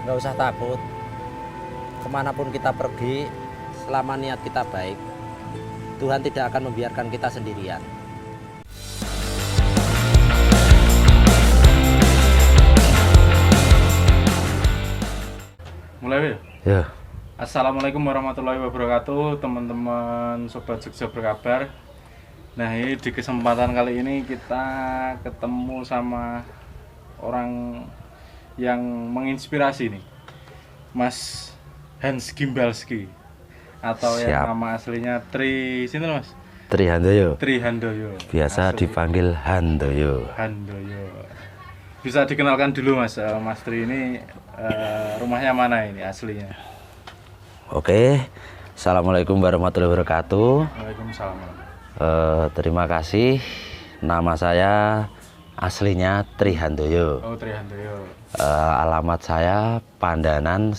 nggak usah takut. Kemanapun kita pergi, selama niat kita baik, Tuhan tidak akan membiarkan kita sendirian. Mulai Ya. Assalamualaikum warahmatullahi wabarakatuh, teman-teman Sobat Jogja Berkabar. Nah, ini di kesempatan kali ini kita ketemu sama orang yang menginspirasi nih, Mas Hans Gimbalski, atau yang Siap. nama aslinya Sini Mas, Tri Handoyo, Tri Handoyo. biasa Asli dipanggil Handoyo. Handoyo. Bisa dikenalkan dulu Mas, Mas Tri ini rumahnya mana ini aslinya? Oke, Assalamualaikum warahmatullahi wabarakatuh. Waalaikumsalam. Terima kasih. Nama saya aslinya Tri Handoyo. Oh, Tri Handoyo. Alamat saya Pandanan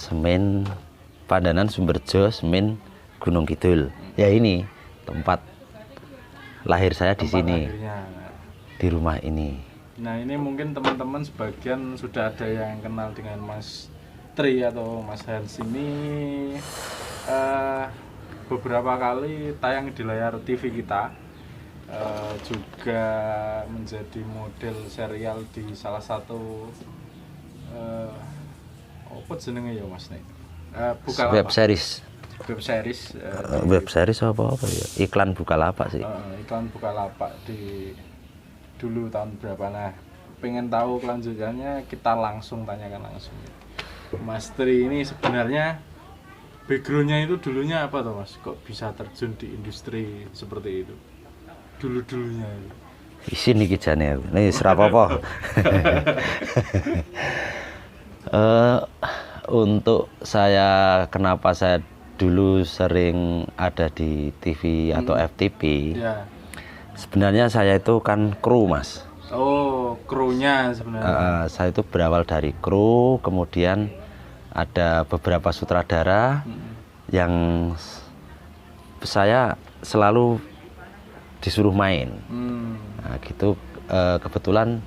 Sumberjo, Semin, Gunung Kidul. Ya, ini tempat lahir saya di Tempat sini, lahirnya. di rumah ini. Nah, ini mungkin teman-teman sebagian sudah ada yang kenal dengan Mas Tri atau Mas Hans ini, beberapa kali tayang di layar TV kita, juga menjadi model serial di salah satu apa jenenge ya Mas nih? Web series. Web series. Web series apa ya? Iklan Bukalapak sih. Iklan Bukalapak di dulu tahun berapa. Nah, pengen tahu kelanjutannya, kita langsung tanyakan langsung. Mas Tri ini sebenarnya backgroundnya itu dulunya apa tuh Mas? Kok bisa terjun di industri seperti itu? Dulu-dulunya itu. Isi nih kijane aku. Nih serapopo. Untuk saya, kenapa saya dulu sering ada di TV atau FTP? Ya. Sebenarnya saya itu kan kru, Mas. Oh, krunya sebenarnya. Saya itu berawal dari kru, kemudian ada beberapa sutradara yang saya selalu disuruh main. Nah, gitu, kebetulan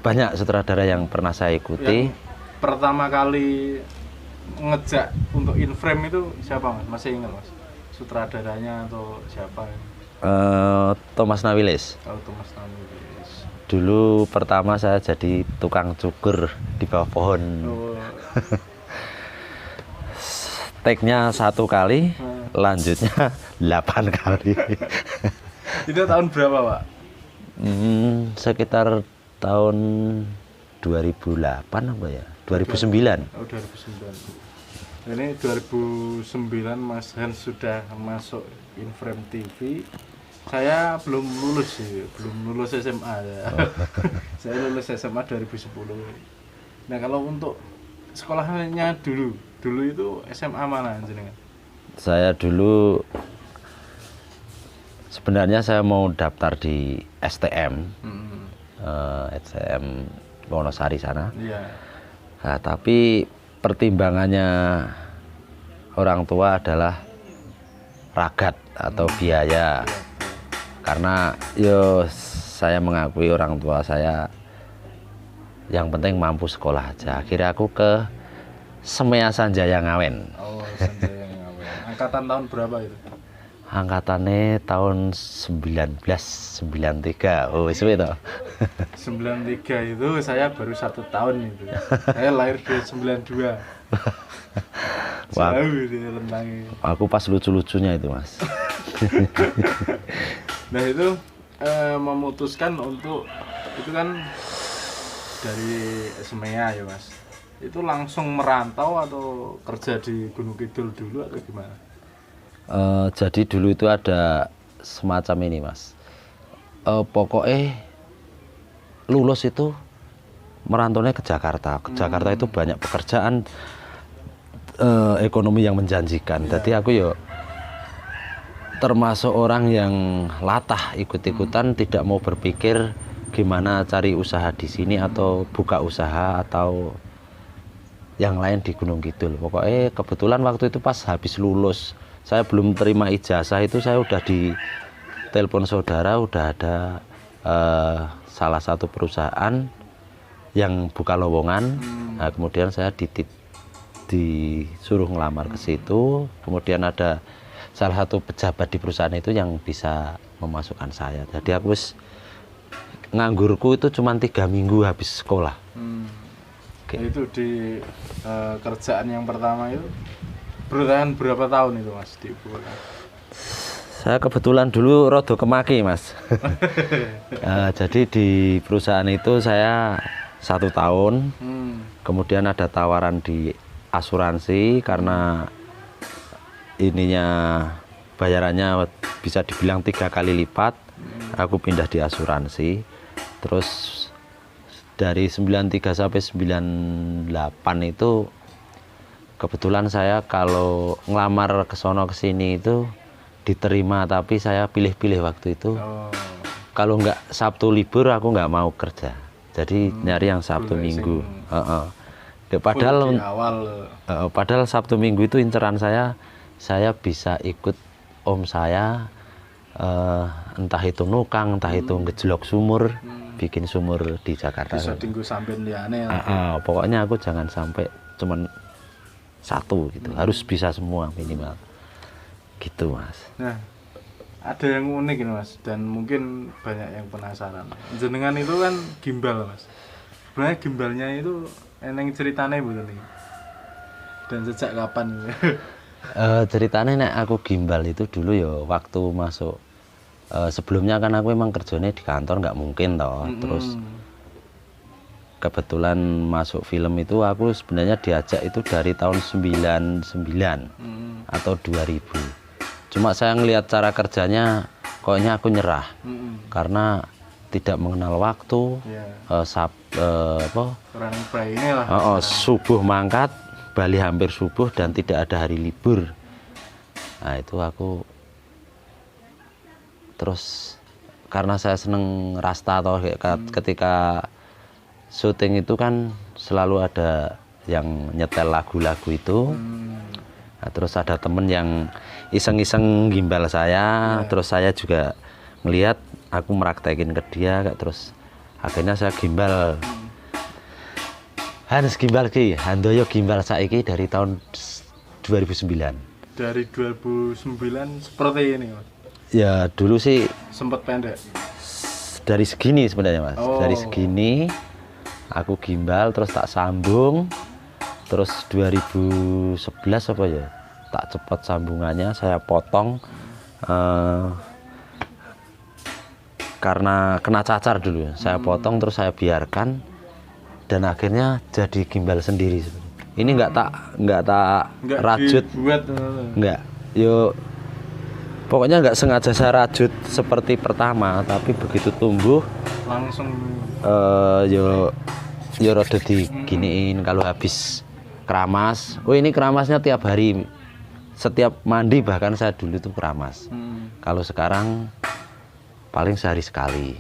banyak sutradara yang pernah saya ikuti. Yang pertama kali ngejak untuk in frame itu siapa Mas? Masih ingat Mas? Sutradaranya atau siapa? Thomas Nawilis. Oh, Thomas Nawilis. Dulu pertama saya jadi tukang cukur di bawah pohon. Oh. Take-nya 1 kali, lanjutnya 8 kali. Itu tahun berapa Pak? Sekitar tahun 2008 apa ya? 2009. Oh, 2009. Ini 2009 Mas Hans sudah masuk in frame TV. Saya belum lulus sih, belum lulus SMA ya. Saya lulus SMA 2010. Nah, kalau untuk sekolahnya dulu itu SMA mana jenengan? Saya dulu sebenarnya saya mau daftar di STM, STM Wonosari sana. Iya. Nah, tapi pertimbangannya orang tua adalah ragat atau biaya. Karena saya mengakui orang tua saya yang penting mampu sekolah aja. Akhirnya aku ke Semea Sanjaya Ngawen. Oh, Sanjaya Ngawen. Angkatan tahun berapa itu? Angkatannya tahun 1993. Oh, itu. 93 itu saya baru 1 tahun itu. Saya lahir di 92. Wah, Jauh dia tentangnya. aku pas lucu-lucunya itu, Mas. Nah, itu memutuskan untuk itu kan dari Semea ya Mas. Itu langsung merantau atau kerja di Gunung Kidul dulu atau gimana? Jadi dulu itu ada semacam ini, Mas. Pokoknya lulus itu merantaunya ke Jakarta. Ke Jakarta itu banyak pekerjaan, ekonomi yang menjanjikan. Jadi aku termasuk orang yang latah ikut-ikutan, tidak mau berpikir gimana cari usaha di sini atau buka usaha atau yang lain di Gunung Kidul. Pokoknya kebetulan waktu itu pas habis lulus, saya belum terima ijazah itu saya udah di telepon saudara, udah ada salah satu perusahaan yang buka lowongan. Nah, kemudian saya disuruh ngelamar ke situ. Kemudian ada salah satu pejabat di perusahaan itu yang bisa memasukkan saya. Jadi aku nganggurku itu cuma 3 minggu habis sekolah. Nah, itu di kerjaan yang pertama itu bertahan berapa tahun itu Mas di Ibu Kota? Saya kebetulan dulu rodo kemaki Mas. Jadi di perusahaan itu saya 1 tahun. Kemudian ada tawaran di asuransi karena ininya bayarannya bisa dibilang 3 kali lipat. Aku pindah di asuransi. Terus dari 93 sampai 98 itu kebetulan saya kalau ngelamar ke sono ke sini itu diterima, tapi saya pilih-pilih waktu itu. Kalau nggak Sabtu libur aku nggak mau kerja. Jadi nyari yang Sabtu Minggu. Padahal Sabtu Minggu itu inceran saya bisa ikut om saya, entah itu nukang, entah itu ngejlok sumur, bikin sumur di Jakarta. Bisa tinggu sampean liyane. Pokoknya aku jangan sampai cuman 1 gitu, harus bisa semua minimal. Gitu Mas. Nah, ada yang unik ini Mas, dan mungkin banyak yang penasaran. Jenengan itu kan gimbal Mas. Sebenarnya gimbalnya itu eneng ceritanya betul nih. Dan sejak kapan? Ceritanya nek aku gimbal itu dulu ya waktu masuk. Sebelumnya kan aku emang kerjanya di kantor nggak mungkin toh. Terus kebetulan masuk film itu aku sebenarnya diajak itu dari tahun 99 atau 2000. Cuma saya ngelihat cara kerjanya, kayaknya aku nyerah karena tidak mengenal waktu. Subuh mangkat, balik hampir subuh dan tidak ada hari libur. Nah itu aku terus karena saya seneng rasta atau ketika syuting itu kan selalu ada yang nyetel lagu-lagu itu. Nah, terus ada temen yang iseng-iseng gimbal saya, terus saya juga ngelihat, aku meraktekin ke dia, terus akhirnya saya gimbal. Hans gimbal ki, Handoyo gimbal saiki dari tahun 2009. Dari 2009 seperti ini Mas? Ya dulu sih sempat pendek. Dari segini sebenarnya Mas. Dari segini aku gimbal terus tak sambung. Terus 2011 apa ya, tak cepat sambungannya saya potong karena kena cacar dulu. Saya potong terus saya biarkan dan akhirnya jadi gimbal sendiri. Ini nggak tak rajut, nggak. Yo pokoknya nggak sengaja saya rajut seperti pertama, tapi begitu tumbuh langsung yo rada diginiin kalau habis keramas. Oh ini keramasnya tiap hari, setiap mandi bahkan saya dulu itu keramas. Kalau sekarang paling sehari sekali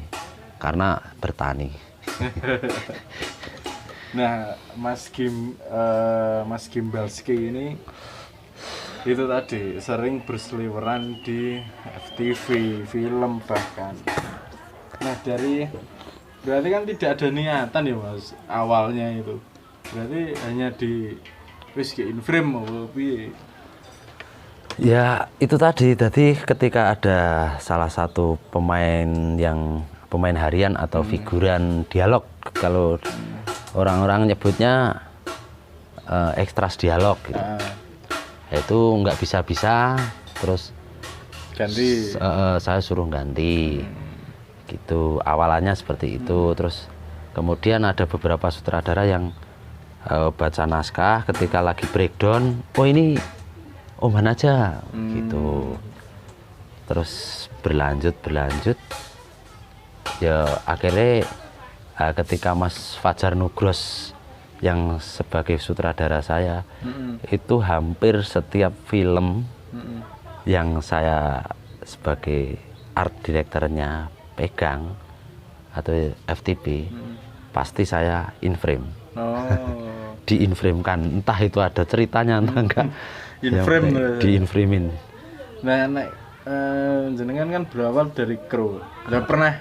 karena bertani. Nah Mas Gimbalski ini itu tadi sering berseliweran di FTV, film bahkan. Nah berarti kan tidak ada niatan ya Mas awalnya itu. Berarti hanya di wis ke inframe apa piye? Ya itu tadi ketika ada salah satu pemain harian atau figuran dialog, kalau orang-orang nyebutnya ekstras dialog gitu. Itu nggak bisa terus ganti. Saya suruh ganti gitu, awalannya seperti itu. Terus kemudian ada beberapa sutradara yang baca naskah ketika lagi breakdown, oh ini Oman aja gitu. Terus berlanjut ya akhirnya ketika Mas Fajar Nugros yang sebagai sutradara saya itu hampir setiap film yang saya sebagai art directornya pegang atau FTP pasti saya in-frame. Di-in-frame-kan, entah itu ada ceritanya entah enggak. Di-in-frame-in. Nah, jenengan kan berawal dari kru. Udah pernah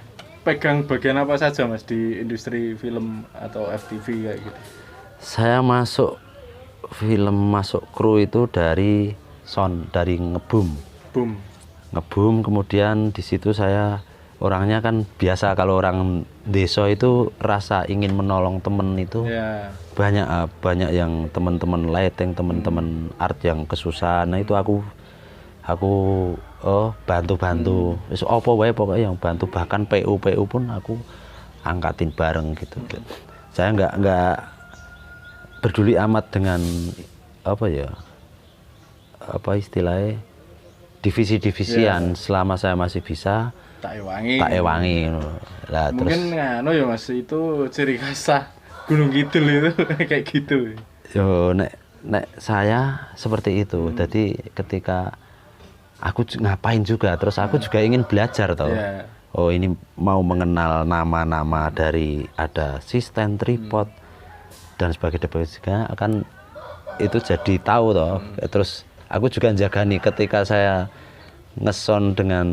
pegang bagian apa saja Mas di industri film atau FTV kayak gitu? Saya masuk kru itu dari ngebum. Boom. Ngebum, kemudian di situ saya orangnya kan biasa, kalau orang desa itu rasa ingin menolong temen itu Ya. banyak yang teman-teman lighting, teman-teman art yang kesusahan. Nah itu aku bantu-bantu. Wis apa wae pokoknya yang bantu, bahkan PU pun aku angkatin bareng gitu. Saya nggak peduli amat dengan apa istilahnya divisi-divisian. Selama saya masih bisa Tak tak ewangi ngono. Lah terus mungkin ngano ya Mas, itu ciri khas Gunung Kidul itu kayak gitu. yo nek saya seperti itu. Jadi ketika aku ngapain juga, terus aku juga ingin belajar toh. Ya. Oh ini mau mengenal nama-nama dari ada asisten, tripod dan sebagainya juga akan itu jadi tahu toh. Terus aku juga jaga nih ketika saya ngeson dengan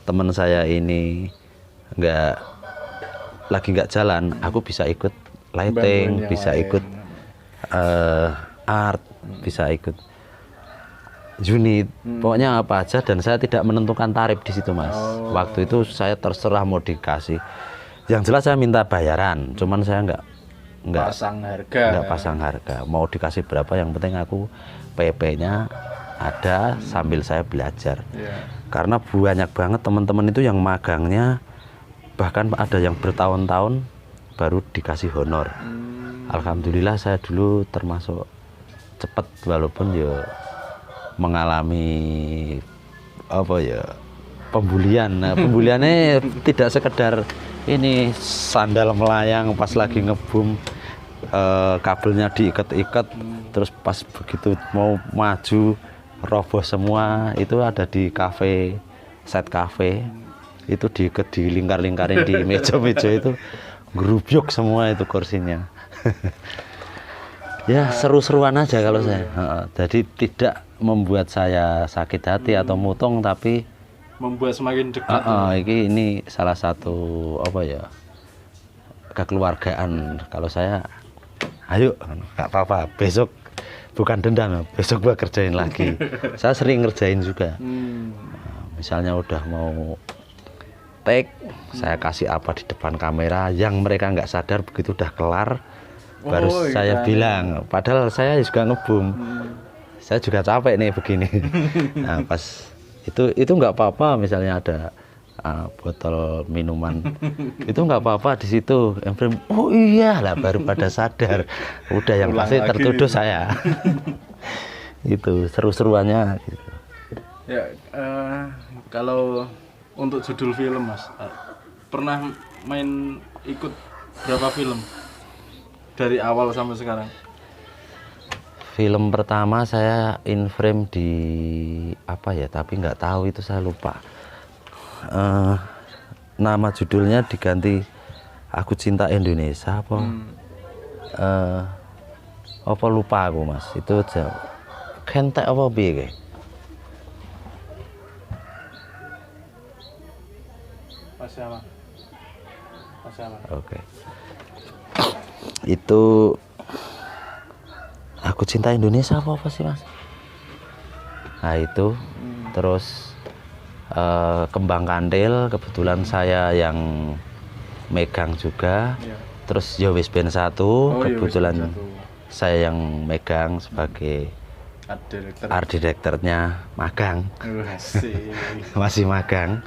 teman saya ini nggak jalan, aku bisa ikut lighting, Bantuin yang bisa lain. ikut art, bisa ikut unit, pokoknya apa aja, dan saya tidak menentukan tarif di situ Mas. Waktu itu saya terserah mau dikasih, yang jelas saya minta bayaran, cuman saya nggak pasang harga. mau dikasih berapa, yang penting aku PP-nya ada sambil saya belajar. Ya. Karena banyak banget teman-teman itu yang magangnya bahkan ada yang bertahun-tahun baru dikasih honor. Alhamdulillah saya dulu termasuk cepat, walaupun ya mengalami pembulian. Nah, pembuliannya tidak sekedar ini sandal melayang pas lagi ngebum, kabelnya diikat-ikat, terus pas begitu mau maju roboh semua. Itu ada di kafe, set kafe itu diikat, dilingkar-lingkarin di meja-meja itu, gerubyuk semua itu kursinya. Ya seru-seruan aja kalau saya. Jadi tidak membuat saya sakit hati atau mutung, tapi Membuat semakin dekat. ini salah satu kekeluargaan. Kalau saya, ayo nggak apa-apa, besok bukan dendam, besok gua kerjain lagi. Saya sering ngerjain juga. Misalnya udah mau take, saya kasih apa di depan kamera yang mereka nggak sadar, begitu udah kelar baru saya bilang, padahal saya juga ngebum, saya juga capek nih begini. Nah pas itu nggak apa-apa, misalnya ada botol minuman itu nggak apa-apa di situ, Efrem, oh iya lah, baru pada sadar. Udah yang pasti tertuduh saya. Itu seru-seruannya gitu. Ya, kalau untuk judul film Mas, pernah main ikut berapa film dari awal sampai sekarang? Film pertama saya in frame di apa ya, tapi nggak tahu itu, saya lupa. Nama judulnya diganti Aku Cinta Indonesia apa lupa aku Mas. Itu kentek apa piye. Oke. Itu Aku Cinta Indonesia apa sih Mas? Nah itu terus Kembang Kandil, kebetulan saya yang megang juga. Terus Yowis Band 1, kebetulan saya yang megang sebagai art directornya, magang. Masih magang.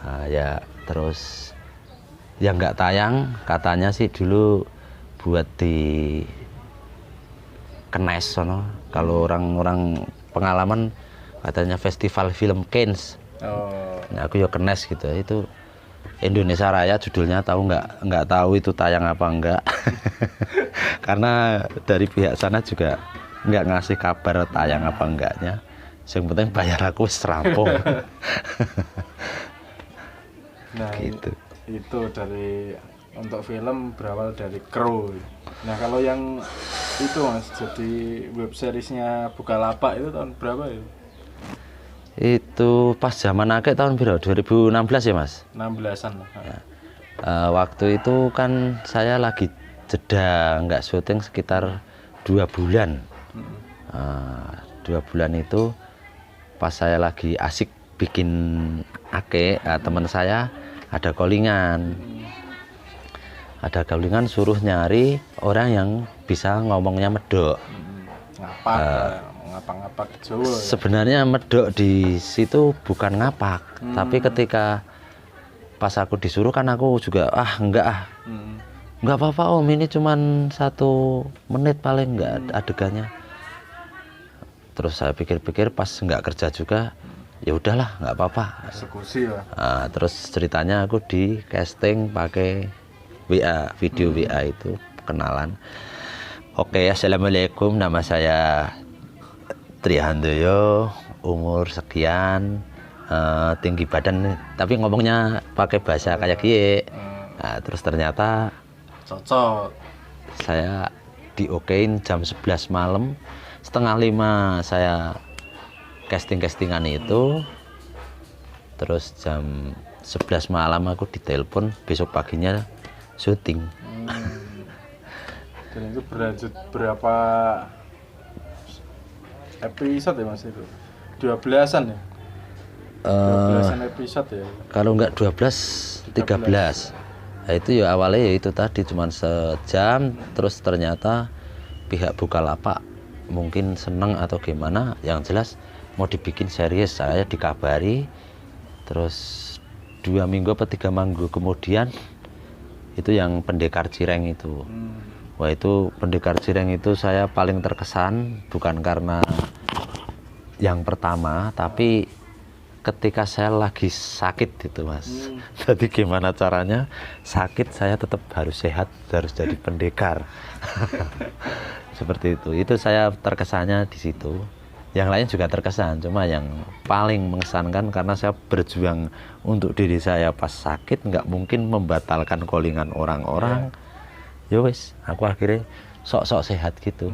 Nah, ya terus yang nggak tayang katanya sih dulu buat di Kenes sono. Kalau orang-orang pengalaman katanya festival film Cannes. Nah, aku ya Kenes gitu. Itu Indonesia Raya judulnya, tahu nggak tahu itu tayang apa enggak. Karena dari pihak sana juga nggak ngasih kabar tayang apa enggaknya. Yang penting bayar aku serampung. Nah, gitu. Itu dari untuk film berawal dari kru. Nah, kalau yang itu Mas, jadi web seriesnya Bukalapak itu tahun berapa ya? Itu pas zaman akeh tahun berapa? 2016 ya Mas? 16-an. Waktu itu kan saya lagi jeda nggak syuting sekitar 2 bulan. 2 bulan itu pas saya lagi asik bikin ake, teman saya ada callingan. Ada callingan suruh nyari orang yang bisa ngomongnya medok. Ngapak Jawa. Ya? Sebenarnya medok di situ bukan ngapak, tapi ketika pas aku disuruh kan aku juga enggak apa-apa om, ini cuman 1 menit paling enggak adegannya. Terus saya pikir-pikir pas nggak kerja juga, ya udahlah nggak apa-apa. Eksekusi lah. Terus ceritanya aku di casting pakai WA, video WA itu kenalan. Oke, assalamualaikum, nama saya Trihandoyo, umur sekian, tinggi badan, tapi ngomongnya pakai bahasa kayak gie. Terus ternyata cocok. Saya diokein jam 11 malam, 4:30 saya castingan itu. Terus jam 11 malam aku ditelepon besok paginya syuting. Dan itu berlanjut berapa episode ya Mas itu? 12-an ya? 12-an episode ya? Kalau enggak 12, 13. Nah, itu ya awalnya ya itu tadi cuma sejam, terus ternyata pihak Bukalapak mungkin seneng atau gimana, yang jelas mau dibikin series. Saya dikabari, terus 2 minggu atau 3 minggu kemudian itu yang Pendekar Cireng itu. Wah, itu Pendekar Cireng itu saya paling terkesan, bukan karena yang pertama, tapi ketika saya lagi sakit itu Mas. Jadi gimana caranya sakit saya tetap harus sehat, harus jadi pendekar. Seperti itu saya terkesannya di situ. Yang lain juga terkesan, cuma yang paling mengesankan karena saya berjuang untuk diri saya pas sakit, nggak mungkin membatalkan callingan orang-orang. Ya wis, aku akhirnya sok-sok sehat gitu.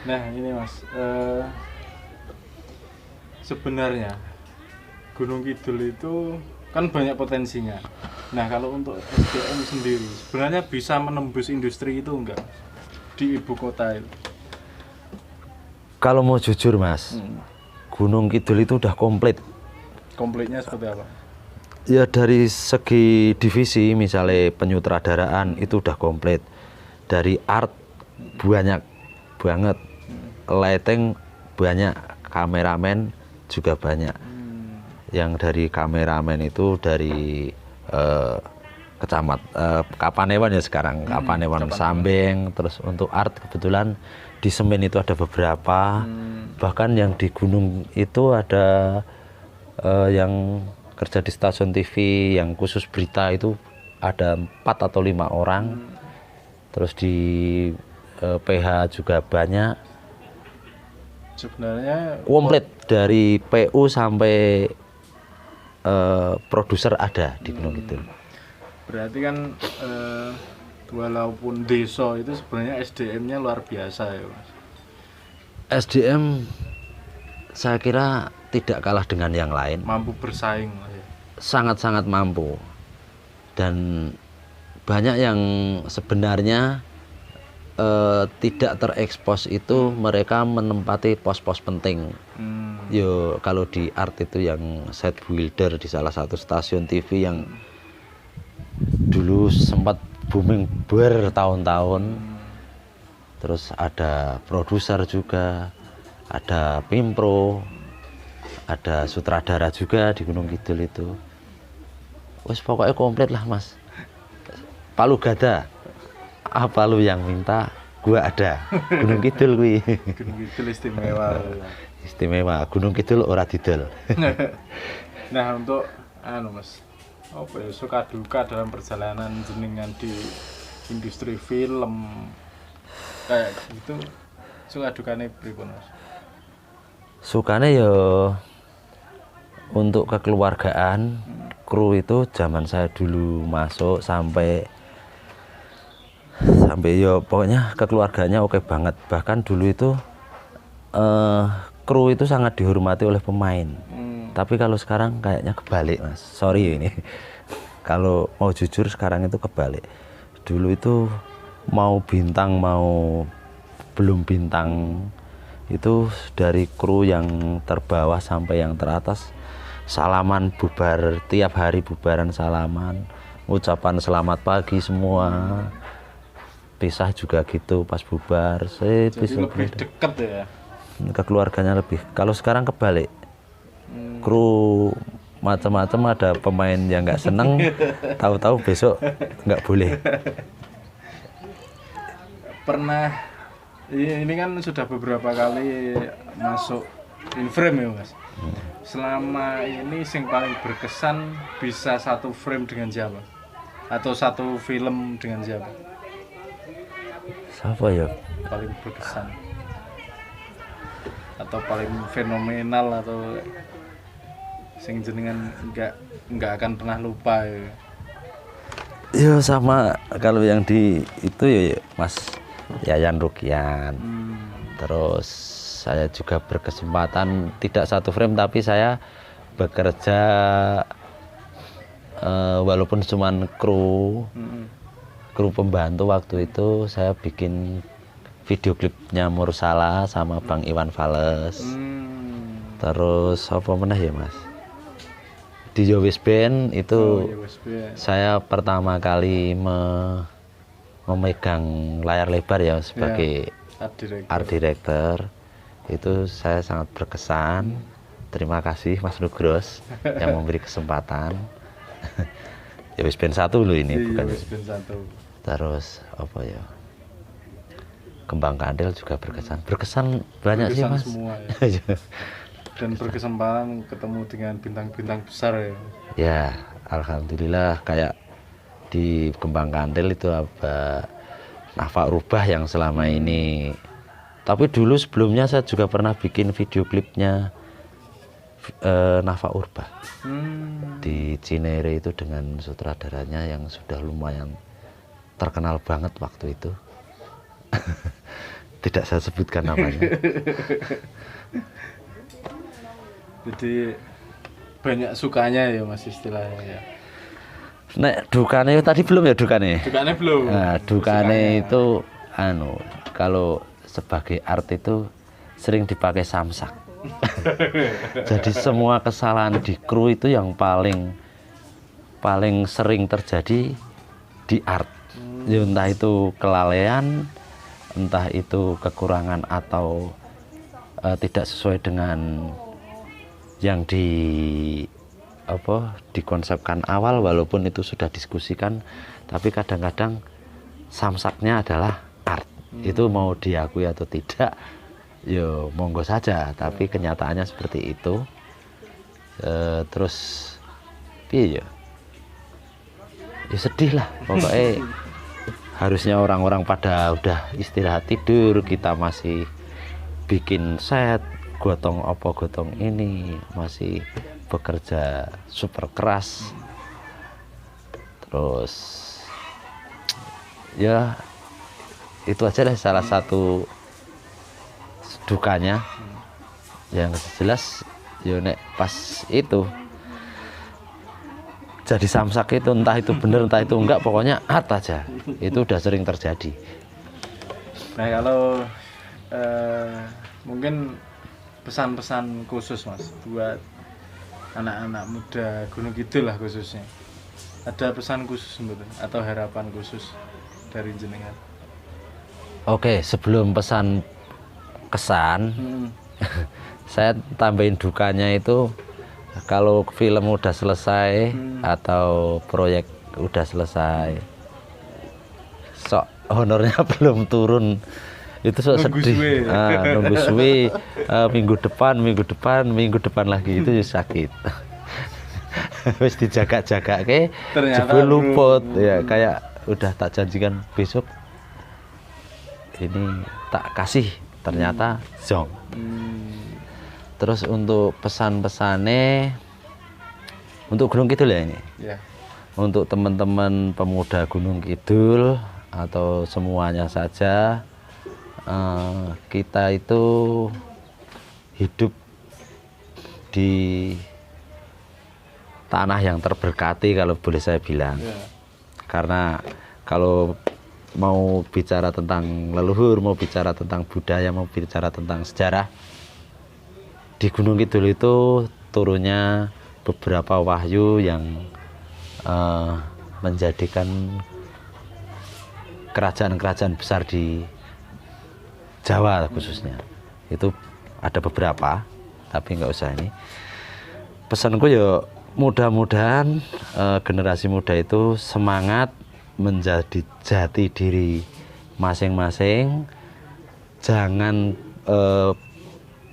Nah ini Mas, sebenarnya Gunung Kidul itu kan banyak potensinya. Nah kalau untuk SDM sendiri sebenarnya bisa menembus industri itu enggak di ibu kota itu? Kalau mau jujur Mas, Gunung Kidul itu udah komplit. Komplitnya seperti apa? Ya dari segi divisi, misalnya penyutradaraan itu udah komplit. Dari art banyak banget, lighting banyak, kameramen juga banyak. Yang dari kameramen itu dari Kapanewan ya sekarang, Kapanewan Sambeng. Terus untuk art kebetulan di Semen itu ada beberapa, bahkan yang di gunung itu ada yang kerja di stasiun TV yang khusus berita itu ada 4 atau 5 orang. Terus di PH juga banyak. Sebenarnya komplit dari PU sampai produser ada di Gunung Kidul. Berarti kan walaupun desa itu sebenarnya SDM-nya luar biasa ya Mas. SDM saya kira tidak kalah dengan yang lain. Mampu bersaing lah ya. Sangat-sangat mampu. Dan banyak yang sebenarnya tidak terekspos itu mereka menempati pos-pos penting. Yo kalau di art itu yang set builder di salah satu stasiun TV yang dulu sempat booming bertahun-tahun. Terus ada produser juga, ada pimpro, ada sutradara juga di Gunung Kidul itu. Wes pokoknya komplit lah Mas. Palu gada, apa lu yang minta, gua ada. Gunung Kidul kuwi. Gunung Kidul istimewa. Istimewa, Gunung Kidul ora didol. Nah untuk Mas, apa ya suka duka dalam perjalanan jenengan di industri film kayak gitu, suka dukane pripun Mas? Sukane ya untuk kekeluargaan. Kru itu zaman saya dulu masuk sampai ya pokoknya kekeluarganya oke banget. Bahkan dulu itu kru itu sangat dihormati oleh pemain. Hmm. Tapi kalau sekarang kayaknya kebalik, Mas. Sorry ini. Kalau mau jujur sekarang itu kebalik. Dulu itu mau bintang mau belum bintang itu dari kru yang terbawah sampai yang teratas salaman bubar, tiap hari bubaran salaman, ucapan selamat pagi semua. Pisah juga gitu pas bubar. Jadi lebih dekat ya. Ke keluarganya lebih. Kalau sekarang kebalik. Kru macam-macam, ada pemain yang nggak seneng, tahu-tahu besok nggak boleh. Pernah ini kan sudah beberapa kali masuk in frame ya Mas. Selama ini yang paling berkesan bisa satu frame dengan siapa? Atau satu film dengan siapa? Siapa ya? Paling berkesan atau paling fenomenal atau sing jenengan nggak akan pernah lupa ya. Ya sama kalau yang di itu ya Mas Yayan Rukian. Terus saya juga berkesempatan tidak satu frame tapi saya bekerja walaupun cuman kru pembantu. Waktu itu saya bikin video klipnya Mursala sama Bang Iwan Fales. Terus apa meneh ya Mas? Di Yowis Band itu saya pertama kali memegang layar lebar ya sebagai art director. Itu saya sangat berkesan. Terima kasih Mas Nugros yang memberi kesempatan. Yowis Band 1 loh ini bukan. Yowis Band 1. Terus apa ya? Kembang Kandel juga berkesan. Berkesan banyak sih Mas. Semua, ya. Dan berkesempatan ketemu dengan bintang-bintang besar ya. Ya, alhamdulillah kayak di Kembang Kandel itu apa Nafa Rubah yang selama ini. Tapi dulu sebelumnya saya juga pernah bikin video klipnya Nafa Urbah di Cinere itu dengan sutradaranya yang sudah lumayan terkenal banget waktu itu. Tidak saya sebutkan namanya. Jadi banyak sukanya ya Mas istilahnya ya. Nek dukane tadi belum ya dukane? Dukane belum. Nah, dukane itu kalau sebagai art itu sering dipakai samsak. Jadi semua kesalahan di kru itu yang paling sering terjadi di art. Ya, entah itu kelalaian, entah itu kekurangan atau tidak sesuai dengan yang dikonsepkan awal, walaupun itu sudah diskusikan, tapi kadang-kadang samsaknya adalah art. Itu mau diakui atau tidak, yo monggo saja, tapi kenyataannya seperti itu. Terus piye ya? Ya sedih lah pokoknya. Harusnya orang-orang pada udah istirahat tidur, kita masih bikin set, gotong ini, masih bekerja super keras. Terus ya itu aja lah salah satu dukanya. Yang jelas ya nek pas itu jadi samsak itu, entah itu bener entah itu enggak, pokoknya art aja. Itu udah sering terjadi. Nah kalau mungkin pesan-pesan khusus Mas buat anak-anak muda Gunung Kidul lah khususnya, ada pesan khusus betul atau harapan khusus dari jenengan? Oke, sebelum pesan kesan, saya tambahin dukanya itu kalau film udah selesai atau proyek udah selesai, sok honornya belum turun, itu sok sedih. Nunggu suwe, minggu depan lagi itu sakit. Wis dijaga-jaga ke jebul luput ya, kayak udah tak janjikan besok ini tak kasih, ternyata zong. Terus untuk pesan-pesannya untuk Gunung Kidul ya ini. Yeah. Untuk teman-teman pemuda Gunung Kidul atau semuanya saja, kita itu hidup di tanah yang terberkati kalau boleh saya bilang. Ya. Karena kalau mau bicara tentang leluhur, mau bicara tentang budaya, mau bicara tentang sejarah, di Gunung Kidul itu turunnya beberapa wahyu yang menjadikan kerajaan-kerajaan besar di Jawa khususnya. Itu ada beberapa, tapi nggak usah ini. Pesanku ya mudah-mudahan generasi muda itu semangat menjadi jati diri masing-masing, jangan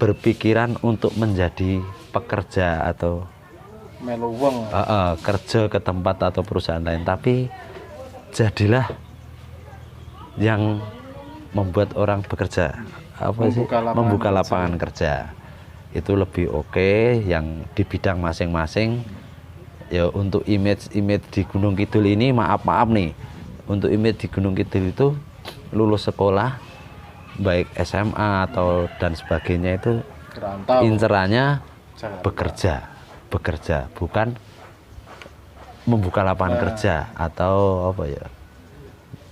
berpikiran untuk menjadi pekerja atau Melu wong. kerja ke tempat atau perusahaan lain, tapi jadilah yang membuat orang bekerja, membuka lapangan kerja. Itu lebih oke yang di bidang masing-masing. Ya untuk image di Gunung Kidul ini, maaf nih, untuk image di Gunung Kidul itu lulus sekolah baik SMA atau dan sebagainya itu Kerantau. incerannya Jakarta. bekerja, bukan membuka lapangan kerja atau apa ya,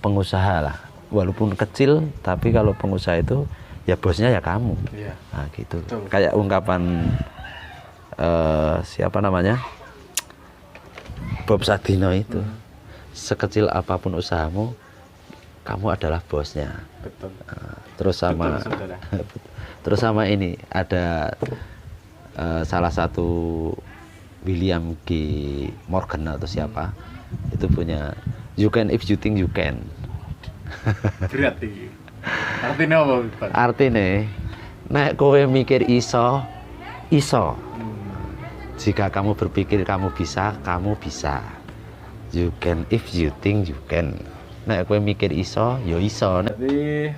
pengusaha lah. Walaupun kecil, tapi kalau pengusaha itu ya bosnya ya kamu. Iya. Nah gitu. Betul. Kayak ungkapan siapa namanya, Bob Sadino itu, sekecil apapun usahamu, kamu adalah bosnya. Betul. Terus sama Betul, saudara. terus sama ini ada salah satu William G. Morgan atau siapa, itu punya you can if you think you can. Berat iki. Artinya apa, Bang? Artinya nek kowe mikir iso. Jika kamu berpikir kamu bisa, kamu bisa. You can if you think you can. Nek kowe mikir iso, yo iso. Jadi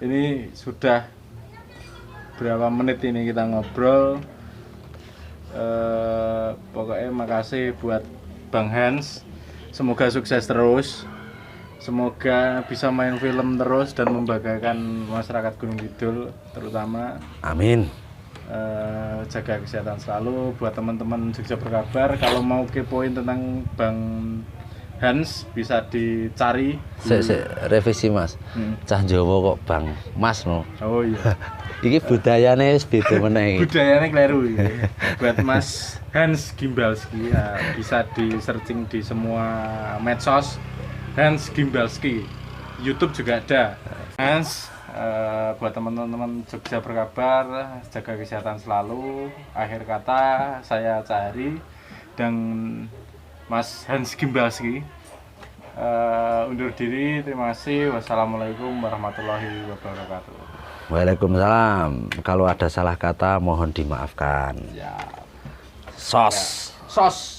ini sudah berapa menit ini kita ngobrol. Pokoknya makasih buat Bang Hans. Semoga sukses terus. Semoga bisa main film terus dan membanggakan masyarakat Gunung Kidul terutama. Amin. Jaga kesehatan selalu. Buat teman-teman Jogja Berkabar, kalau mau kepoin tentang Bang Hans bisa dicari. Revisi Mas. Cah Jawa kok Bang Mas no. Oh iya. Iki budayane wis beda meneh. Budayanya keliru ya. Buat Mas Hans Gimbalski ya, bisa di searching di semua medsos. Hans Gimbalski, YouTube juga ada. Hans, buat teman-teman Jogja Berkabar, jaga kesehatan selalu. Akhir kata saya Cahari dan Mas Hans Gimbalski undur diri. Terima kasih. Wassalamualaikum warahmatullahi wabarakatuh. Waalaikumsalam. Kalau ada salah kata mohon dimaafkan. Ya. Sos. Sos.